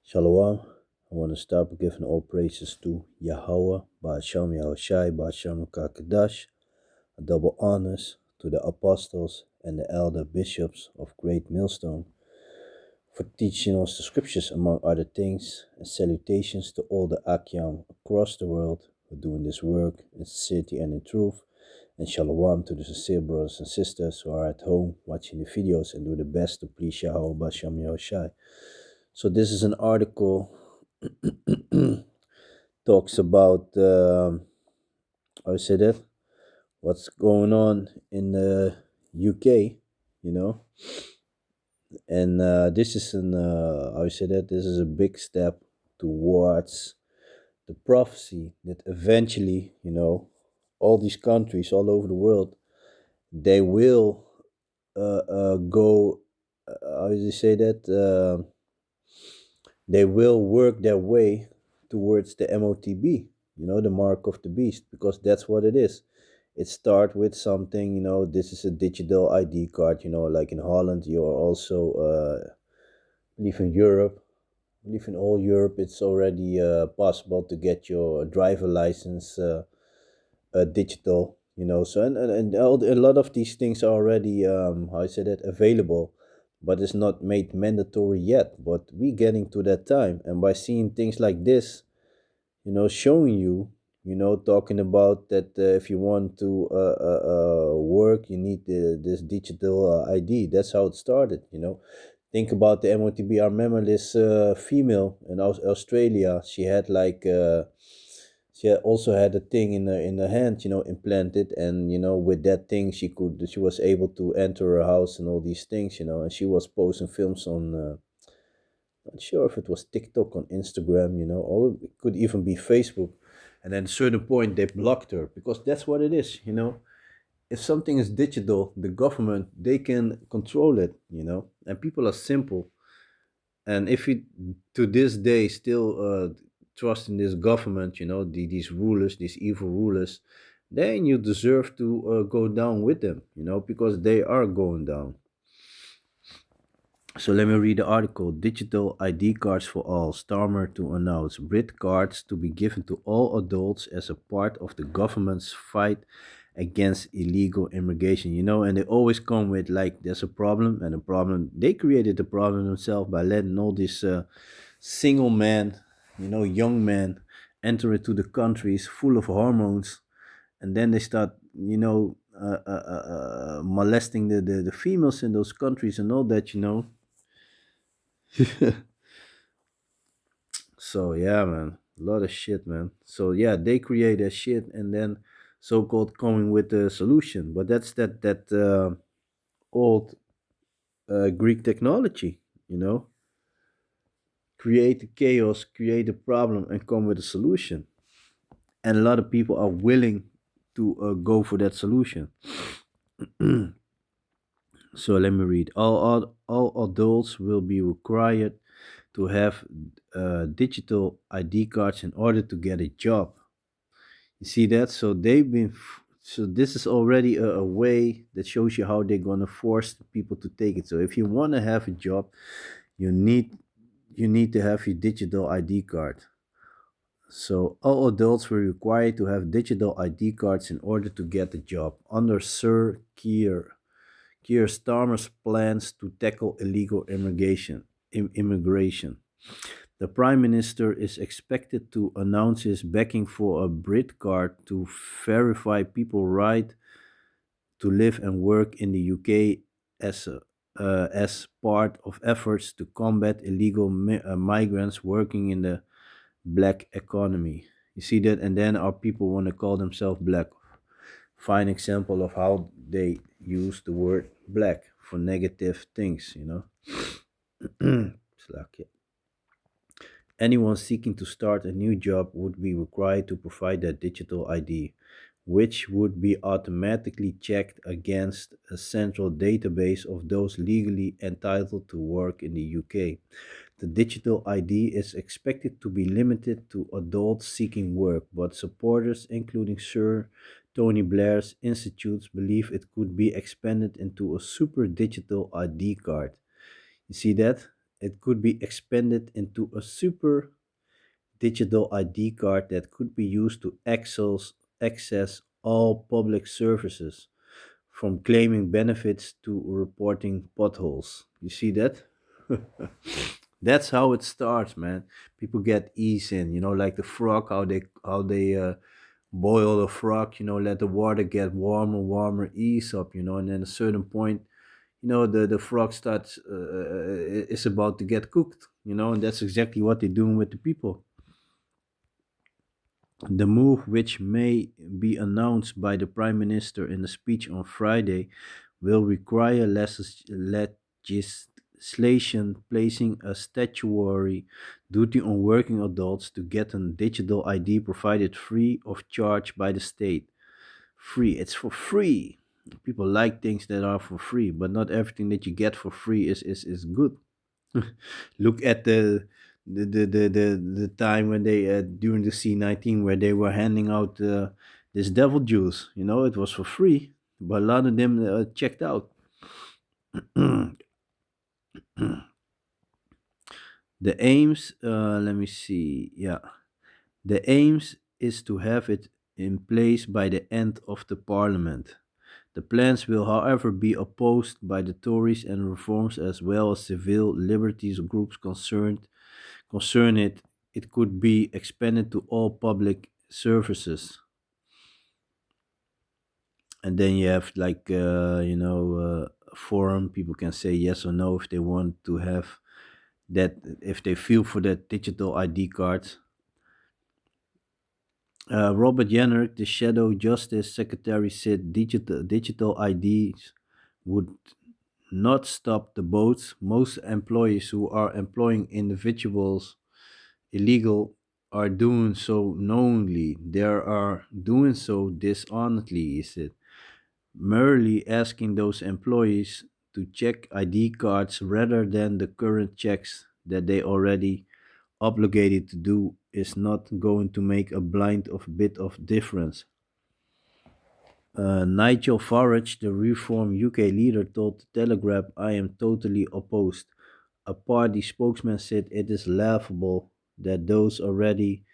Shalom. I want to start by giving all praises to Yahweh, Ba'ashem Yahushai, Ba'ashem Kakadash, a double honors to the apostles and the elder bishops of Great Millstone for teaching us the scriptures among other things, and salutations to all the Akyam across the world who are doing this work in sincerity and in truth, and shalom to the sincere brothers and sisters who are at home watching the videos and do the best to please Yahweh, Ba'ashem Yahushai. So this is an article talks about how I say that what's going on in the UK, you know, and this is an how I say that this is a big step towards the prophecy that eventually, all these countries all over the world they will go. How do you say that? They will work their way towards the M.O.T.B, the mark of the beast, because that's what it is. It starts with something, this is a digital ID card, like in Holland, you are also, believe in Europe, believe in all Europe, it's already possible to get your driver license digital, so a lot of these things are already, how I say that, available, but it's not made mandatory yet. But we getting to that time, and by seeing things like this, showing you, talking about that if you want to work, you need this digital ID. That's how it started. Think about the M.O.T.B. I remember this female in Australia. She had like. Also had a thing in her hand, implanted, and with that thing she was able to enter her house and all these things, and she was posting films on not sure if it was TikTok, on Instagram, or it could even be Facebook. And at a certain point they blocked her because that's what it is, if something is digital, the government they can control it, and people are simple. And if you to this day still trust in this government, these rulers, these evil rulers, then you deserve to go down with them, because they are going down. So let me read the article. Digital ID cards for all. Starmer to announce Brit cards to be given to all adults as a part of the government's fight against illegal immigration. And they always come with like there's a problem, and a problem. They created the problem themselves by letting all these single men, young men, enter into the countries full of hormones, and then they start, molesting the females in those countries and all that, So yeah, man, a lot of shit, man. So yeah, they create that shit and then so-called coming with the solution, but that's that old Greek technology, you know, create the chaos, create the problem, and come with a solution. And a lot of people are willing to go for that solution. So let me read. All adults will be required to have digital ID cards in order to get a job. You see that? So so this is already a way that shows you how they're gonna force the people to take it. So if you want to have a job, you need you need to have your digital ID card. So all adults were required to have digital ID cards in order to get a job under Sir Keir Starmer's plans to tackle illegal immigration. The Prime Minister is expected to announce his backing for a Brit card to verify people's right to live and work in the UK as part of efforts to combat illegal migrants working in the black economy. You see that? And then our people want to call themselves black. Fine example of how they use the word black for negative things, It's like, yeah. Anyone seeking to start a new job would be required to provide their digital ID, which would be automatically checked against a central database of those legally entitled to work in the UK. The digital ID is expected to be limited to adults seeking work, but supporters, including Sir Tony Blair's institutes, believe it could be expanded into a super digital ID card. You see that? it could be expanded into a super digital ID card that could be used to access all public services, from claiming benefits to reporting potholes. You see that? That's how it starts, man. People get ease in, like the frog, how they boil the frog, let the water get warmer, warmer, ease up, and then a certain point, the frog starts is about to get cooked, and that's exactly what they're doing with the people. The move, which may be announced by the Prime Minister in a speech on Friday, will require legislation placing a statutory duty on working adults to get a digital ID provided free of charge by the state. Free, it's for free. People like things that are for free, but not everything that you get for free is good. Look at the time when they during the C19 where they were handing out this devil juice. It was for free, but a lot of them checked out. The aims, let me see. Yeah, the aims is to have it in place by the end of the parliament. The plans will, however, be opposed by the Tories and reforms as well as civil liberties groups concern it could be expanded to all public services. And then you have like a forum. People can say yes or no if they want to have that, if they feel for that digital ID card. Robert Jenner, the Shadow Justice Secretary, said digital IDs would not stop the boats. Most employees who are employing individuals illegal are doing so knowingly. They are doing so dishonestly, he said. Merely asking those employees to check ID cards rather than the current checks that they already obligated to do is not going to make a blind of bit of difference. Nigel Farage, the Reform UK leader, told the Telegraph, I am totally opposed. A party spokesman said it is laughable that those already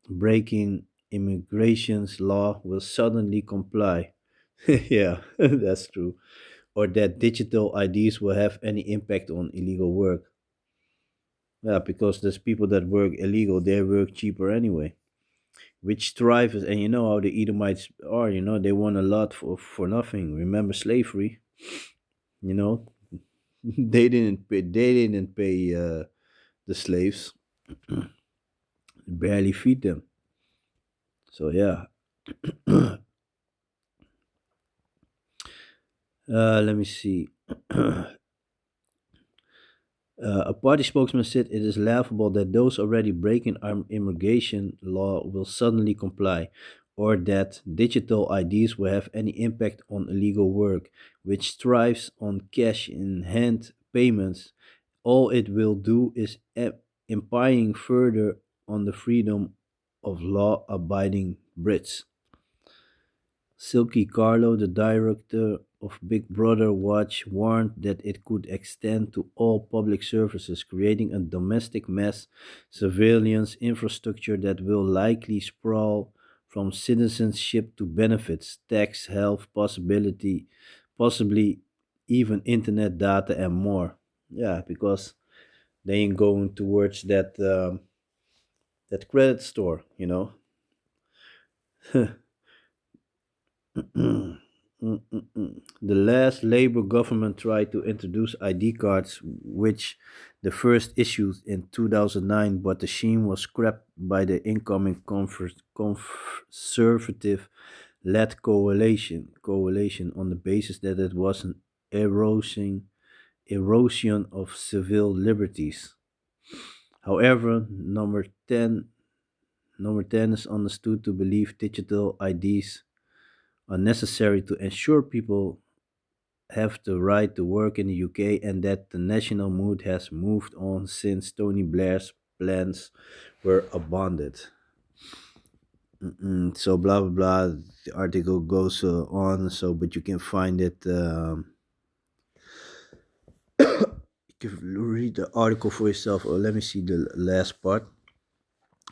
breaking immigration's law will suddenly comply. Yeah, that's true. Or that digital IDs will have any impact on illegal work. Yeah, because there's people that work illegal, they work cheaper anyway. Which thrive, and you know how the Edomites are, they want a lot for nothing. Remember slavery, you know, they didn't pay the slaves, barely feed them. So yeah. Let me see. A party spokesman said it is laughable that those already breaking immigration law will suddenly comply, or that digital IDs will have any impact on illegal work, which thrives on cash in hand payments. All it will do is implying further on the freedom of law abiding Brits. Silky Carlo, the director of Big Brother Watch, warned that it could extend to all public services, creating a domestic mass surveillance infrastructure that will likely sprawl from citizenship to benefits, tax, health, possibly even internet data and more. Yeah, because they ain't going towards that credit store, The last Labour government tried to introduce ID cards, which the first issued in 2009, but the scheme was scrapped by the incoming conservative-led coalition on the basis that it was an erosion of civil liberties. However, number 10 is understood to believe digital IDs are necessary to ensure people have the right to work in the UK, and that the national mood has moved on since Tony Blair's plans were abandoned. So blah blah blah. The article goes on, so but you can find it. read the article for yourself. Or let me see the last part.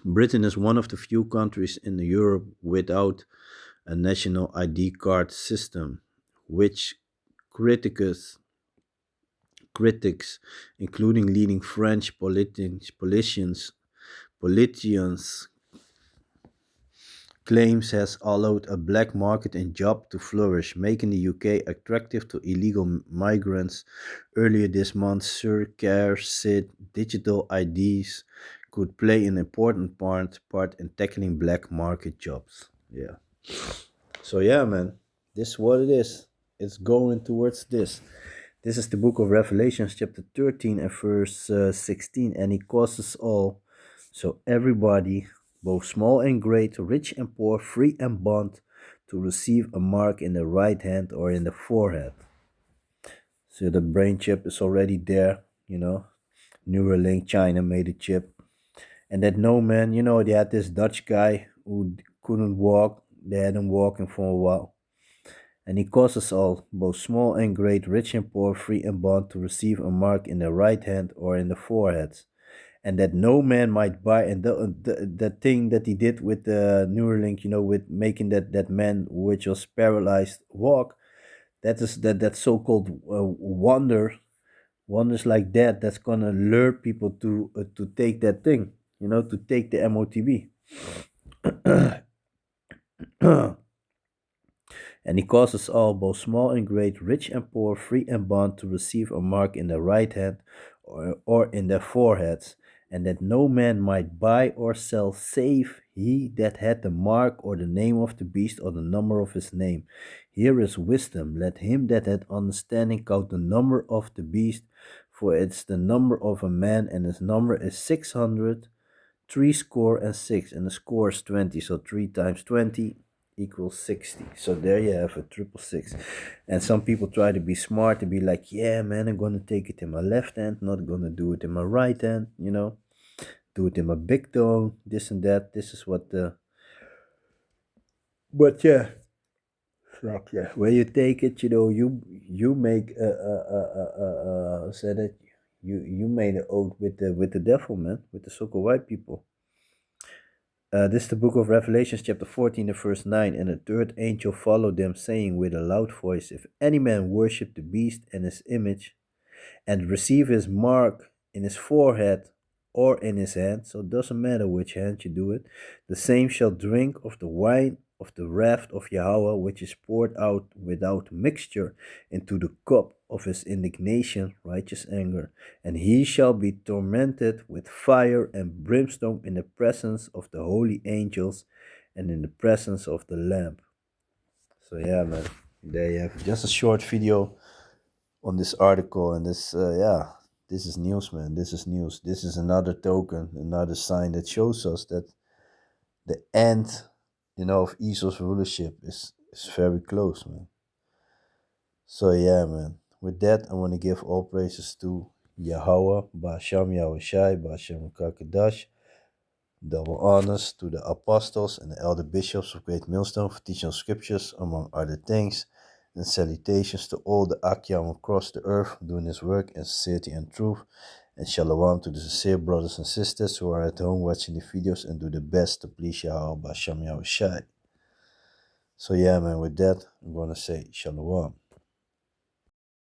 Britain is one of the few countries in Europe without a national ID card system, which critics, critics including leading French politicians, claims has allowed a black market and job to flourish, making the UK attractive to illegal migrants. Earlier this month, Sir Keir said digital IDs could play an important part in tackling black market jobs. Yeah. So yeah, man, this is what it is. It's going towards this. This is the book of Revelations, chapter 13 and verse 16. And he causes all, so everybody, both small and great, rich and poor, free and bond, to receive a mark in the right hand or in the forehead. So the brain chip is already there, you know. Neuralink, China made a chip. And that no man, they had this Dutch guy who couldn't walk. They had him walking for a while. And he caused us all, both small and great, rich and poor, free and bond, to receive a mark in the right hand or in the forehead, and that no man might buy. And that thing that he did with the Neuralink, with making that man which was paralyzed walk, that so-called wonders like that's gonna lure people to take that thing, to take the M.O.T.B. And he causes all, both small and great, rich and poor, free and bond, to receive a mark in the right hand or in their foreheads, and that no man might buy or sell save he that had the mark or the name of the beast or the number of his name. Here is wisdom. Let him that had understanding count the number of the beast, for it's the number of a man, and his number is 600, three score and six, and the score is 20. So 3 times 20 equals 60. So there you have a triple six. And some people try to be smart and be like, yeah, man, I'm gonna take it in my left hand, not gonna do it in my right hand, do it in my big toe, this and that. This is what the. But yeah, fuck yeah. When you take it, you make said that you made an oath with the devil, man, with the so-called white people. This is the book of Revelations, chapter 14, and verse 9. And the third angel followed them, saying with a loud voice, if any man worship the beast and his image, and receive his mark in his forehead or in his hand, so it doesn't matter which hand you do it, the same shall drink of the wine of the wrath of Yahweh, which is poured out without mixture into the cup of his indignation, righteous anger. And he shall be tormented with fire and brimstone in the presence of the holy angels and in the presence of the Lamb. So yeah, man, there you have just a short video on this article. And this is news, man. This is news. This is another token, another sign that shows us that the end, of Esau's rulership is very close, man. So yeah, man, with that I want to give all praises to Yahweh, Ba'asham Yahushai, Ba'asham Kakadash. Double honors to the apostles and the elder bishops of Great Millstone for teaching scriptures, among other things, and salutations to all the Akyam across the earth doing this work in sincerity and truth, and shalom to the sincere brothers and sisters who are at home watching the videos and do the best to please Yahweh B'Shem Yahushai. So yeah, man, with that, I'm going to say shalom.